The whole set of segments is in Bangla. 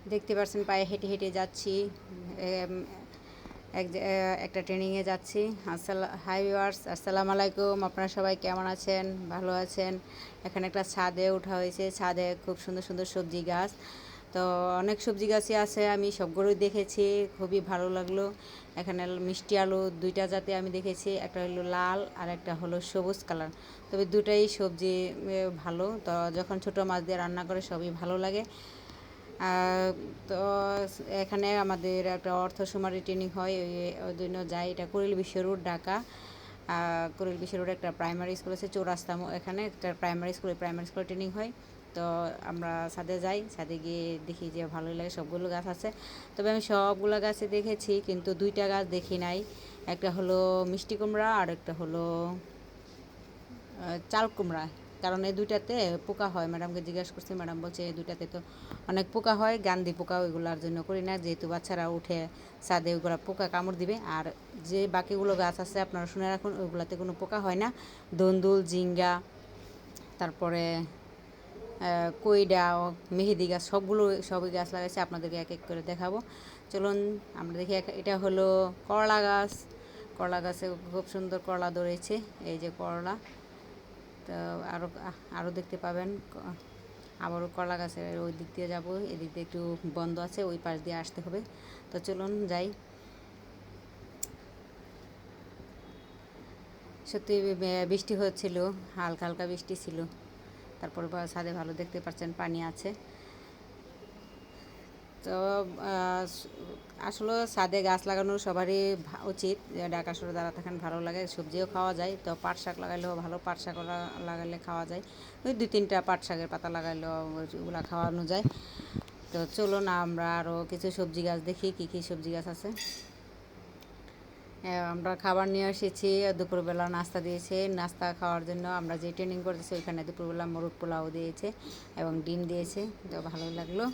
দেখতে পাচ্ছেন পায়ে হেঁটে হেঁটে যাচ্ছি, একটা ট্রেনিংয়ে যাচ্ছি। হাই ভিউয়ার্স, আসসালামু আলাইকুম। আপনারা সবাই কেমন আছেন? ভালো আছেন? এখানে একটা ছাদে ওঠা হয়েছে। ছাদে খুব সুন্দর সুন্দর সবজি গাছ, তো অনেক সবজি গাছই আছে, আমি সবগুলোই দেখেছি, খুবই ভালো লাগলো। এখানে মিষ্টি আলু দুইটা জাতে আমি দেখেছি, একটা হলো লাল আর একটা হলো সবুজ কালার। তবে দুটাই সবজি ভালো, তো যখন ছোটো মাছ দিয়ে রান্না করে সবই ভালো লাগে। তো এখানে আমাদের একটা অর্থসুমারি ট্রেনিং হয়, ওই জন্য যাই। এটা কুড়িল বিশ্ব রোড, ঢাকা। কুড়িল বিশ্ব রোড একটা প্রাইমারি স্কুল আছে, চৌরাস্তা, এখানে একটা প্রাইমারি স্কুলে ট্রেনিং হয়। তো আমরা ছাদে যাই, ছাদে গিয়ে দেখি যে ভালোই লাগে, সবগুলো গাছ আছে। তবে আমি সবগুলো গাছে দেখেছি, কিন্তু দুইটা গাছ দেখি নাই। একটা হলো মিষ্টি কুমড়া আর একটা হলো চাল কুমড়া। কারণ এই দুইটাতে পোকা হয়। ম্যাডামকে জিজ্ঞাসা করছি, ম্যাডাম বলছে এই দুইটাতে তো অনেক পোকা হয়, গান্ধী পোকা, ওইগুলোর জন্য করি না, যেহেতু বাচ্চারা উঠে ছাদে ওইগুলো পোকা কামড় দিবে। আর যে বাকিগুলো গাছ আছে আপনারা শুনে রাখুন, ওইগুলোতে কোনো পোকা হয় না। দন্দুল, জিঙ্গা, তারপরে কইডা, মেহেদি গাছ, সবই গাছ লাগাইছে। আপনাদেরকে এক এক করে দেখাবো, চলুন আমরা দেখি। এটা হলো করলা গাছ। করলা গাছে খুব সুন্দর করলা ধরেছে, এই যে করলা। তো আরও আরও দেখতে পাবেন। আবারও করলা গাছের ওই দিক দিয়ে যাবো, এদিক দিয়ে একটু বন্ধ আছে, ওই পাশ দিয়ে আসতে হবে। তো চলুন যাই। সত্যি বৃষ্টি হচ্ছিল, হালকা হালকা বৃষ্টি ছিল। তারপরে ছাদে ভালো দেখতে পাচ্ছেন পানি আছে। তো আসলে ছাদে গাছ লাগানো সবারই উচিত। ঢাকা শহরে যারা থাকেন ভালো লাগে, সবজিও খাওয়া যায়। তো পাট শাক লাগাইলেও ভালো, পাট শাক লাগালে খাওয়া যায়। ওই 2-3টা পাট শাকের পাতা লাগাইলেও ওগুলো খাওয়ানো যায়। তো চলুন আমরা আরও কিছু সবজি গাছ দেখি, কী কী সবজি গাছ আছে। আমরা খাবার নিয়ে এসেছি, দুপুরবেলা নাস্তা দিয়েছে। নাস্তা খাওয়ার জন্য আমরা যে ট্রেনিং করতেছি ওইখানে দুপুরবেলা মোরগ পোলাও দিয়েছে এবং ডিম দিয়েছে, তো ভালোই লাগলো।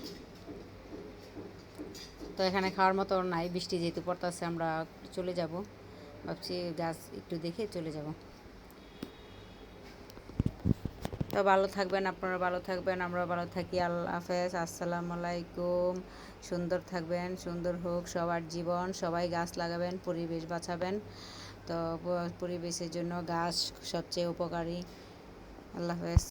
তো এখানে খাওয়ার মতো নাই, বৃষ্টি যেহেতু পড়তেছে আমরা চলে যাব, ভাবছি গাছ একটু দেখে চলে যাব। তো ভালো থাকবেন, আপনারা ভালো থাকবেন, আমরাও ভালো থাকি। আল্লাহ হাফেজ, আসসালামু আলাইকুম। সুন্দর থাকবেন, সুন্দর হোক সবার জীবন, সবাই গাছ লাগাবেন, পরিবেশ বাঁচাবেন। তো পরিবেশের জন্য গাছ সবচেয়ে উপকারী। আল্লাহ হাফেজ।